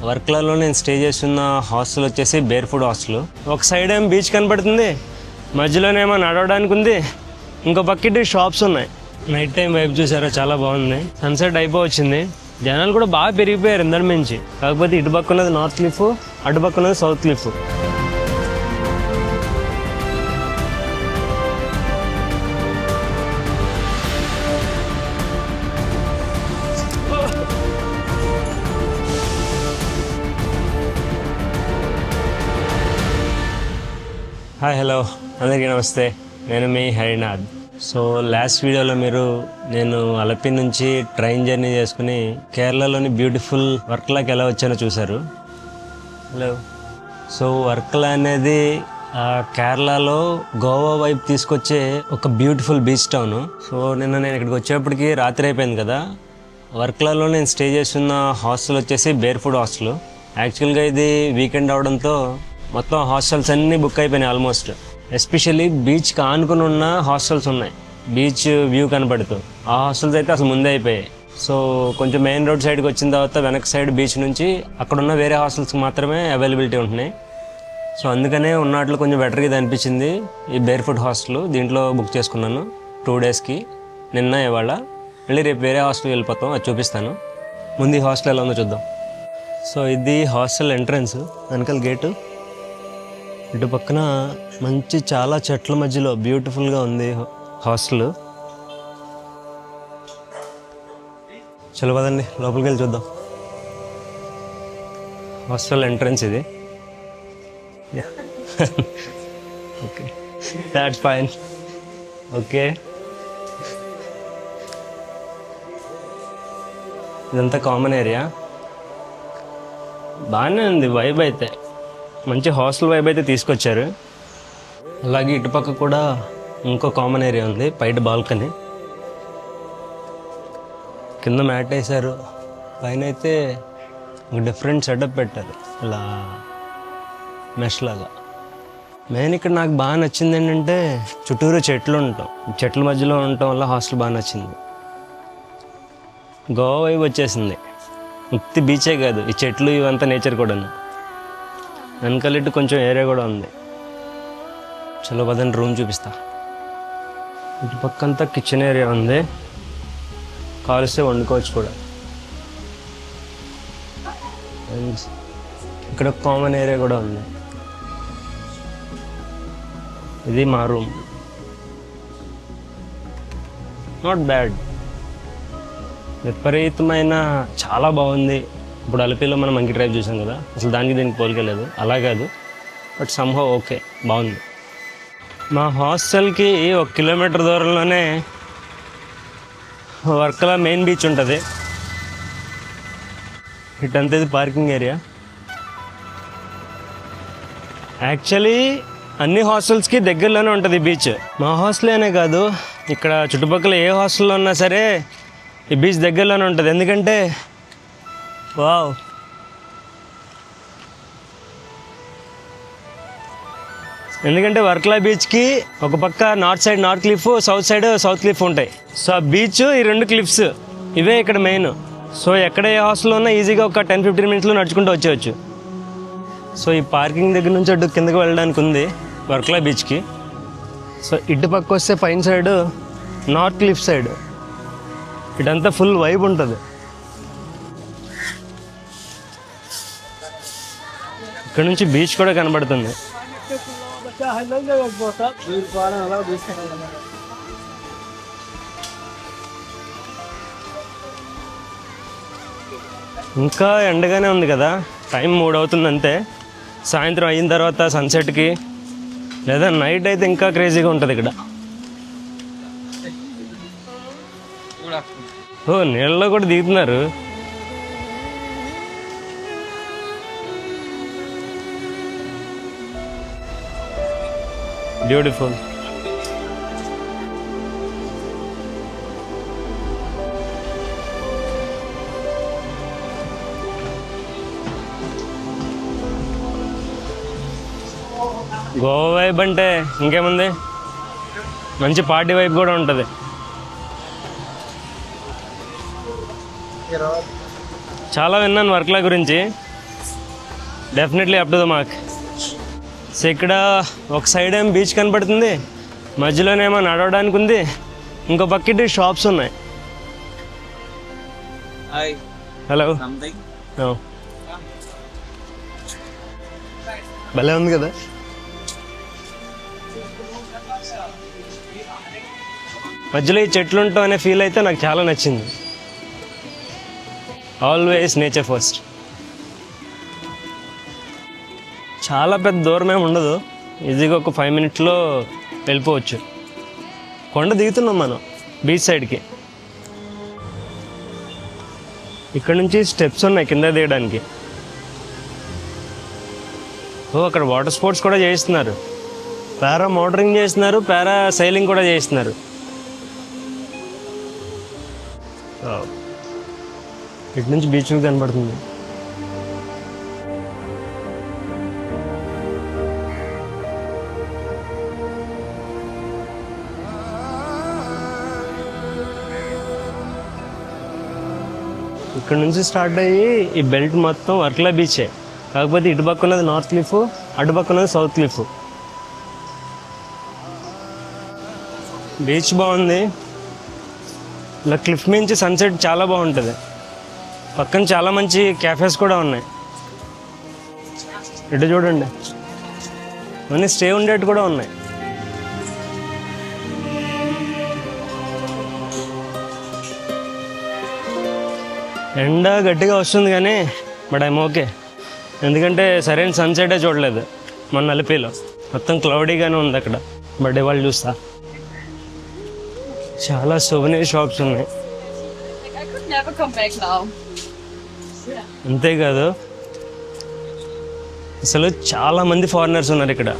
వర్క్లలో నేను స్టే చేస్తున్న హాస్టల్ వచ్చేసి బేర్ఫుడ్ హాస్టల్. ఒక సైడ్ ఏం బీచ్ కనపడుతుంది, మధ్యలోనేమో నడవడానికి ఉంది, ఇంకో పక్కటి షాప్స్ ఉన్నాయి. నైట్ టైం వైపు చూసారా, చాలా బాగుంది. సన్సెట్ అయిపోవచ్చింది, జనాలు కూడా బాగా పెరిగిపోయారు ఇందరి నుంచి. కాకపోతే ఇటు పక్క ఉన్నది నార్త్ క్లిఫ్, అటు పక్క ఉన్నది సౌత్ క్లిఫ్. హాయ్, హలో, అందరికీ నమస్తే. నేను మీ హరినాథ్. సో లాస్ట్ వీడియోలో మీరు నేను అలపి నుంచి ట్రైన్ జర్నీ చేసుకుని కేరళలోని బ్యూటిఫుల్ వర్కలాకి ఎలా వచ్చానో చూశారు. హలో. సో వర్కలా అనేది కేరళలో గోవా వైపు తీసుకొచ్చే ఒక బ్యూటిఫుల్ బీచ్ టౌన్. సో నేను ఇక్కడికి వచ్చేప్పటికి రాత్రి అయిపోయింది కదా. వర్కలాలో నేను స్టే చేస్తున్న హాస్టల్ వచ్చేసి బేర్ఫుడ్ హాస్టల్. యాక్చువల్గా ఇది వీకెండ్ అవడంతో మొత్తం హాస్టల్స్ అన్నీ బుక్ అయిపోయినాయి ఆల్మోస్ట్. ఎస్పెషల్లీ బీచ్కి ఆనుకుని ఉన్న హాస్టల్స్ ఉన్నాయి, బీచ్ వ్యూ కనపడుతూ. ఆ హాస్టల్స్ అయితే అసలు ముందే అయిపోయాయి. సో కొంచెం మెయిన్ రోడ్ సైడ్కి వచ్చిన తర్వాత వెనక సైడ్ బీచ్ నుంచి అక్కడున్న వేరే హాస్టల్స్కి మాత్రమే అవైలబిలిటీ ఉంటున్నాయి. సో అందుకనే ఉన్నట్లు కొంచెం బెటర్గా ఇది అనిపించింది ఈ బేర్ఫుడ్ హాస్టల్. దీంట్లో బుక్ చేసుకున్నాను 2 డేస్కి, నిన్న ఇవాళ. మళ్ళీ రేపు వేరే హాస్టల్కి వెళ్ళిపోతాం, అది చూపిస్తాను. ముందు ఈ హాస్టల్ ఎలా ఉందో చూద్దాం. సో ఇది హాస్టల్ ఎంట్రన్స్, వెనకాల గేటు. ఇటు పక్కన మంచి చాలా చెట్ల మధ్యలో బ్యూటిఫుల్గా ఉంది హాస్టల్. చలో పదండి లోపలికి వెళ్ళి చూద్దాం. హాస్టల్ ఎంట్రన్స్ ఇది. Okay, that's fine. ఓకే, ఇదంతా కామన్ ఏరియా. బాగానే ఉంది వైబ్ అయితే, మంచి హాస్టల్ వైబ్ అయితే తీసుకొచ్చారు. అలాగే ఇటుపక్క కూడా ఇంకో కామన్ ఏరియా ఉంది, బయట బాల్కనీ. కింద మ్యాట్ వేశారు, పైన అయితే ఒక డిఫరెంట్ సెటప్ పెట్టారు, ఇలా మెష్ లాగా. మెయిన్ ఇక్కడ నాకు బాగా నచ్చింది ఏంటంటే చుట్టూరు చెట్లు ఉంటాం, చెట్ల మధ్యలో ఉండటం వల్ల హాస్టల్ బాగా నచ్చింది. గోవా వైబ్ వచ్చేసింది. ఉత్తి బీచే కాదు, ఈ చెట్లు ఇవంతా నేచర్ కూడాను. వెనకాలిట్టు కొంచెం ఏరియా కూడా ఉంది. చలో పదండి రూమ్ చూపిస్తా. ఇటు పక్కంతా కిచెన్ ఏరియా ఉంది, కాల్స్తే వండుకోవచ్చు కూడా. ఇక్కడ కామన్ ఏరియా కూడా ఉంది. ఇది మా రూమ్. నాట్ బ్యాడ్, విపరీతమైన చాలా బాగుంది. ఇప్పుడు అలపిలో మనం మంకీ డ్రైవ్ చూసాం కదా, అసలు దానికి దీనికి పోలికెళ్ళలేదు, అలా కాదు. బట్ సమ్హౌ ఓకే, బాగుంది. మా హాస్టల్కి 1 కిలోమీటర్ దూరంలోనే వర్కలా మెయిన్ బీచ్ ఉంటుంది. ఇటంతా ఇది పార్కింగ్ ఏరియా. యాక్చువల్లీ అన్ని హాస్టల్స్కి దగ్గరలోనే ఉంటుంది బీచ్. మా హాస్టల్ అనే కాదు, ఇక్కడ చుట్టుపక్కల ఏ హాస్టల్లో ఉన్నా సరే ఈ బీచ్ దగ్గరలోనే ఉంటుంది. ఎందుకంటే వావ్, ఎందుకంటే వర్కలా బీచ్కి ఒక పక్క north side north cliff, south side south cliff ఉంటాయి. సో ఆ బీచ్, ఈ 2 క్లిఫ్స్ ఇవే ఇక్కడ మెయిన్. సో ఎక్కడ ఏ హాస్టల్లో ఉన్నా ఈజీగా ఒక 10-15 మినిట్స్లో నడుచుకుంటూ వచ్చేయచ్చు. సో ఈ పార్కింగ్ దగ్గర నుంచి అటు కిందకి వెళ్ళడానికి ఉంది వర్కలా బీచ్కి. సో ఇటు పక్క వస్తే పైన సైడ్ నార్త్ క్లిఫ్ సైడ్ ఇటంతా ఫుల్ వైబ్ ఉంటుంది. ఇక్కడ నుంచి బీచ్ కూడా కనబడుతుంది. ఇంకా ఎండగానే ఉంది కదా, టైం 3 అవుతుంది అంతే. సాయంత్రం అయిన తర్వాత సన్సెట్కి లేదా నైట్ అయితే ఇంకా క్రేజీగా ఉంటుంది ఇక్కడ. ఓ, నీళ్ళలో కూడా దిగుతున్నారు. బ్యూటిఫుల్. గోవా వైబ్ అంటే ఇంకేముంది, మంచి పార్టీ వైబ్ కూడా ఉంటుంది. చాలా విన్నాను వర్క్లా గురించి. Definitely up to the mark. So ఇక్కడ ఒక సైడ్ ఏం బీచ్ కనపడుతుంది, మధ్యలోనేమో నడవడానికి ఉంది, ఇంకో పక్కటి షాప్స్ ఉన్నాయి. హలో, భలే ఉంది కదా. మధ్యలో ఈ చెట్లు ఉంటాం అనే ఫీల్ అయితే నాకు చాలా నచ్చింది. Always nature first. చాలా పెద్ద దూరం ఏమి ఉండదు, ఈజీగా ఒక 5 minutesలో వెళ్ళిపోవచ్చు. కొండ దిగుతున్నాం మనం బీచ్ సైడ్కి. ఇక్కడ నుంచి స్టెప్స్ ఉన్నాయి కింద దిగడానికి. అక్కడ వాటర్ స్పోర్ట్స్ కూడా చేయిస్తున్నారు, పారా మోటరింగ్ చేస్తున్నారు, పారా సైలింగ్ కూడా చేయిస్తున్నారు. ఇటు నుంచి బీచ్ కనబడుతుంది. ఇక్కడ నుంచి స్టార్ట్ అయ్యి ఈ బెల్ట్ మొత్తం వర్క్లా బీచే. కాకపోతే ఇటు పక్క ఉన్నది నార్త్ క్లిఫ్, అటు పక్క ఉన్నది సౌత్ క్లిఫ్. బీచ్ బాగుంది, ఇలా క్లిఫ్ నుంచి సన్సెట్ చాలా బాగుంటుంది. పక్కన చాలా మంచి క్యాఫేస్ కూడా ఉన్నాయి. ఇటు చూడండి, అన్నీ స్టే ఉండేట్టు కూడా ఉన్నాయి. ఎండ గట్టిగా వస్తుంది కానీ బట్ ఐమ్ ఓకే, ఎందుకంటే సరైన సన్సెటే చూడలేదు మన అలిపిలో. మొత్తం క్లౌడీగానే ఉంది అక్కడ. బట్ ఇవాళ చూస్తా చాలా సోవెనీర్ షాప్స్ ఉన్నాయి. అంతేకాదు అసలు చాలామంది ఫారినర్స్ ఉన్నారు ఇక్కడ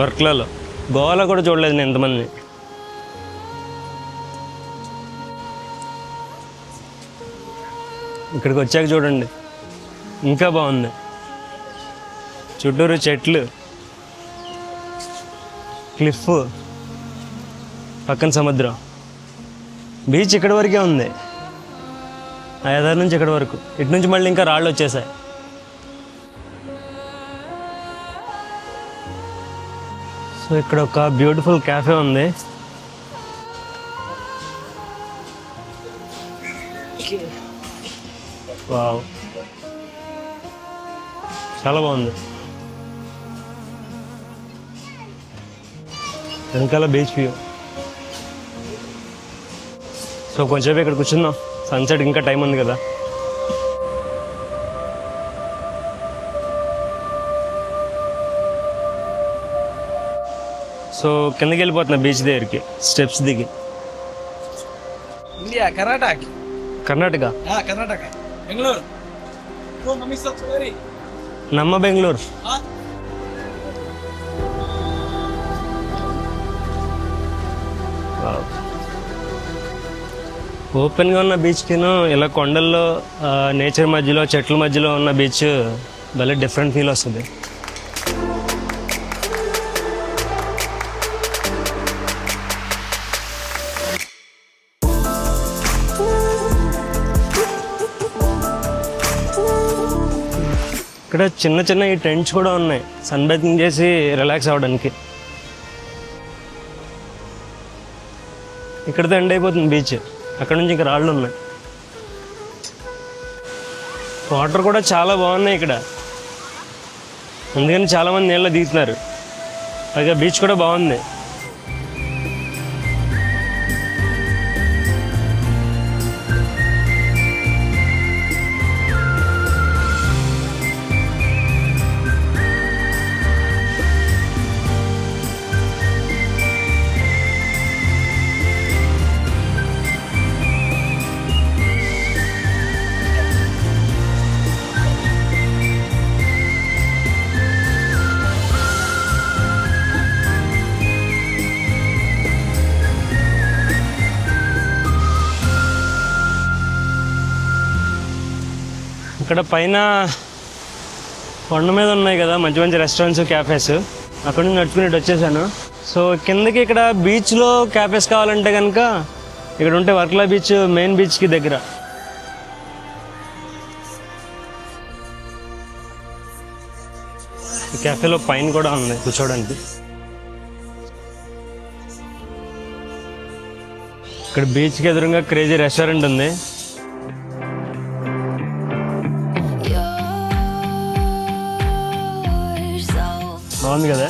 వర్క్లలో. గోవాలో కూడా చూడలేదు నేను ఎంతమంది. ఇక్కడికి వచ్చాక చూడండి ఇంకా బాగుంది. చుట్టూరు చెట్లు, క్లిఫ్, పక్కన సముద్రం. బీచ్ ఇక్కడి వరకే ఉంది, ఆ ఎదారి నుంచి ఇక్కడి వరకు. ఇటు నుంచి మళ్ళీ ఇంకా రాళ్ళు వచ్చేసాయి. సో ఇక్కడ ఒక బ్యూటిఫుల్ క్యాఫే ఉంది. వావ్, చాలా బాగుంది. వెనకాల బీచ్ వ్యూ. సో కొంచెంసేపు ఇక్కడ కూర్చుందాం, సన్సెట్ ఇంకా టైం ఉంది కదా. సో కిందకి వెళ్ళిపోతున్నా బీచ్ దగ్గరికి, స్టెప్స్ దిగి. ఇండియా, కర్ణాటక. కర్ణాటక, కర్ణాటక, బెంగళూరు. ನಮ್ಮ ಬೆಂಗಳೂರು. ఓపెన్గా ఉన్న బీచ్కిను ఇలా కొండల్లో నేచర్ మధ్యలో చెట్ల మధ్యలో ఉన్న బీచ్ భలే డిఫరెంట్ ఫీల్ వస్తుంది. ఇక్కడ చిన్న చిన్న ఈ టెంట్స్ కూడా ఉన్నాయి సన్ బైకింగ్ చేసి రిలాక్స్ అవ్వడానికి. ఇక్కడితో ఎండ్ అయిపోతుంది బీచ్, అక్కడ నుంచి ఇంకా రాళ్ళు ఉన్నాయి. వాటర్ కూడా చాలా బాగున్నాయి ఇక్కడ, అందుకని చాలామంది నీళ్ళలో దిగుతున్నారు. పైగా బీచ్ కూడా బాగుంది. ఇక్కడ పైన కొండ మీద ఉన్నాయి కదా మంచి మంచి రెస్టారెంట్స్, క్యాఫేస్. అక్కడ నుంచి నడుచుకుని వచ్చేసాను. సో కిందకి ఇక్కడ బీచ్లో క్యాఫేస్ కావాలంటే కనుక ఇక్కడ ఉంటే వర్క్లా బీచ్ మెయిన్ బీచ్కి దగ్గర. ఈ క్యాఫేలో పైన కూడా ఉంది కూర్చోడానికి. ఇక్కడ బీచ్కి ఎదురుగా క్రేజీ రెస్టారెంట్ ఉంది. బాగుంది కదా.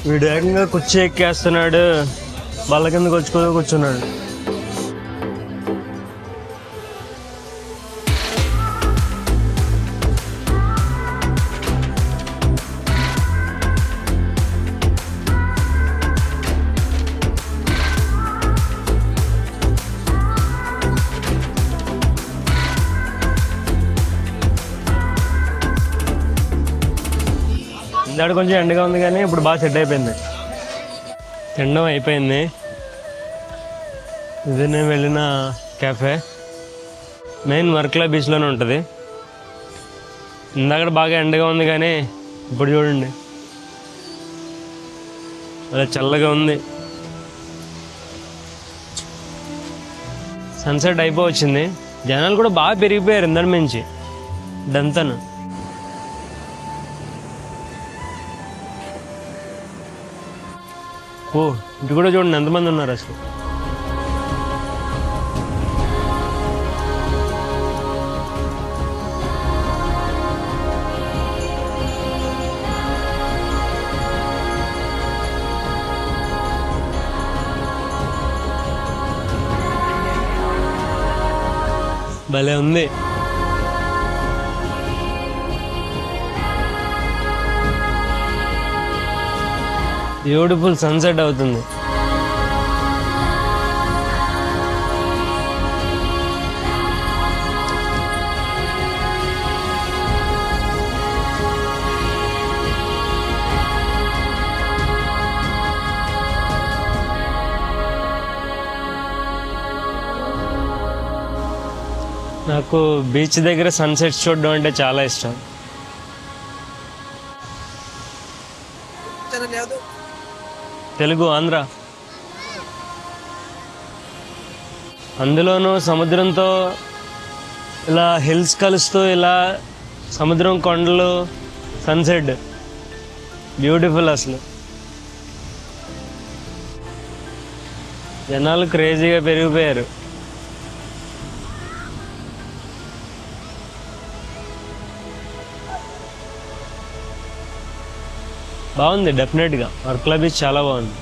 వీడు ఏకంగా కుర్చీ ఎక్కేస్తున్నాడు, బల్ల కింద కూర్చున్నాడు. ఇందాక కొంచెం ఎండగా ఉంది కానీ ఇప్పుడు బాగా సెట్ అయిపోయింది. తినడం అయిపోయింది. ఇది నేను వెళ్ళిన క్యాఫే మెయిన్ వర్క్లా బీచ్లోనే ఉంటుంది. ఇందాక బాగా ఎండగా ఉంది కానీ ఇప్పుడు చూడండి అలా చల్లగా ఉంది. సన్సెట్ అయిపోవచ్చింది. జనాలు కూడా బాగా పెరిగిపోయారు ఇందరి నుంచి దంతను. ఓ ఇటు కూడా చూడండి ఎంతమంది ఉన్నారు అసలు. భలే ఉంది. బ్యూటిఫుల్ సన్సెట్ అవుతుంది. నాకు బీచ్ దగ్గర సన్సెట్స్ చూడడం అంటే చాలా ఇష్టం. తెలుగు ఆంధ్ర. అందులోనూ సముద్రంతో ఇలా హిల్స్ కలుస్తూ ఇలా సముద్రం కొండలు సన్సెట్ బ్యూటిఫుల్ అసలు. జనాలు క్రేజీగా పెరిగిపోయారు. బాగుంది. డెఫినెట్గా వర్క్లా బీచ్ చాలా బాగుంది.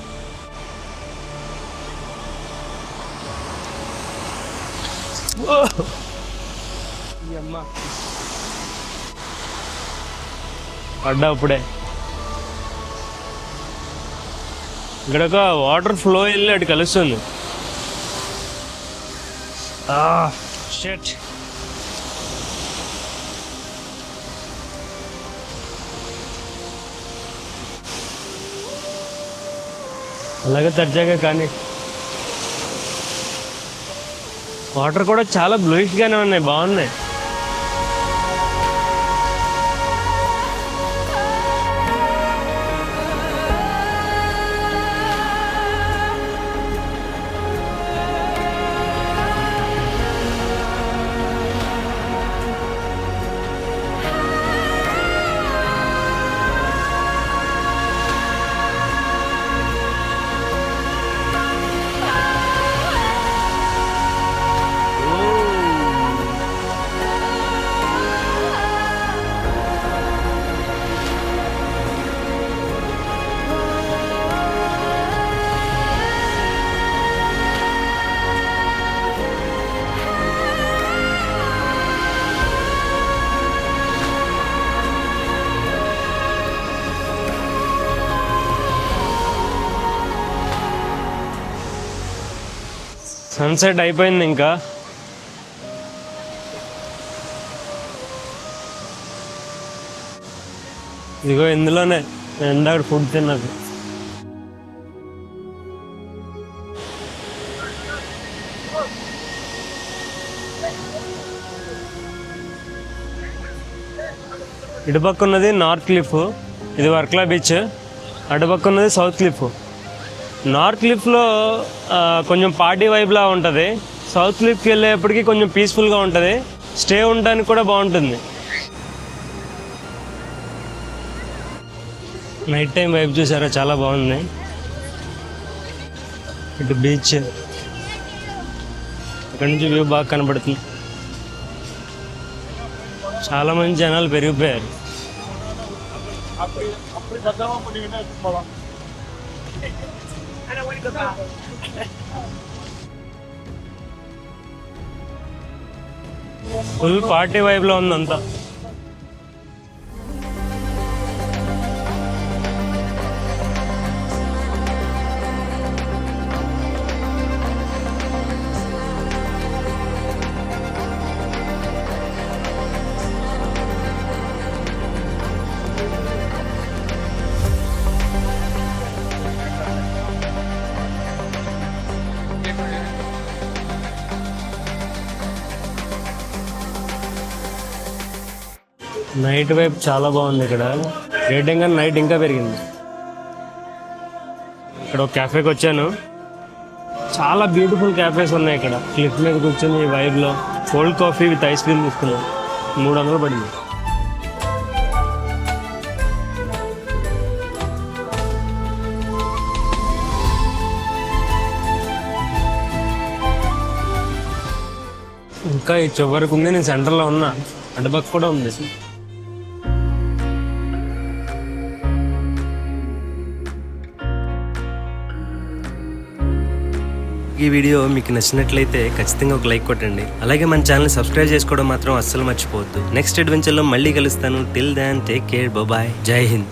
పడ్డా అప్పుడే. ఇక్కడ ఒక వాటర్ ఫ్లో వెళ్ళి అటు కలుస్తుంది. షట్ అలాగే తర్జాగా కానీ వాటర్ కూడా చాలా బ్లూయిష్గానే ఉన్నాయి, బాగున్నాయి. సన్సెట్ అయిపోయింది ఇంకా. ఇదిగో ఇందులోనే ఎందాక ఫుడ్ తిన్నది. ఇటుపక్క ఉన్నది నార్త్ క్లిఫ్, ఇది వర్క్లా బీచ్. అటుపక్క ఉన్నది సౌత్ క్లిఫ్. నార్త్ క్లిఫ్లో కొంచెం పార్టీ వైబ్లా ఉంటుంది. సౌత్ క్లిఫ్కి వెళ్ళేప్పటికి కొంచెం పీస్ఫుల్గా ఉంటుంది, స్టే ఉండడానికి కూడా బాగుంటుంది. నైట్ టైం వైబ్ చూసారా, చాలా బాగుంది. ఇటు బీచ్, అక్కడి నుంచి వ్యూ బాగా కనబడుతుంది. చాలా మంది జనాలు పెరిగిపోయారు. ఫుల్ పార్టీ వైబ్లో ఉందంతా. నైట్ వైపు చాలా బాగుంది ఇక్కడ. డే టైం కానీ నైట్ ఇంకా పెరిగింది. ఇక్కడ ఒక క్యాఫేకి వచ్చాను. చాలా బ్యూటిఫుల్ క్యాఫేస్ ఉన్నాయి ఇక్కడ. క్లిఫ్ మీద కూర్చొని ఈ వైబ్లో cold coffee with ice cream తీసుకున్నాను. 300 పడింది. ఇంకా ఈ చివరికి ఉంది, నేను సెంటర్లో ఉన్నా. అటుపక్క కూడా ఉంది. ఈ వీడియో మీకు నచ్చినట్లయితే ఖచ్చితంగా ఒక లైక్ కొట్టండి. అలాగే మన ఛానల్ సబ్స్క్రైబ్ చేసుకోవడం మాత్రం అస్సలు మర్చిపోవద్దు. నెక్స్ట్ అడ్వెంచర్లో మళ్ళీ కలుస్తాను. Till then take care, bye. జై హింద్.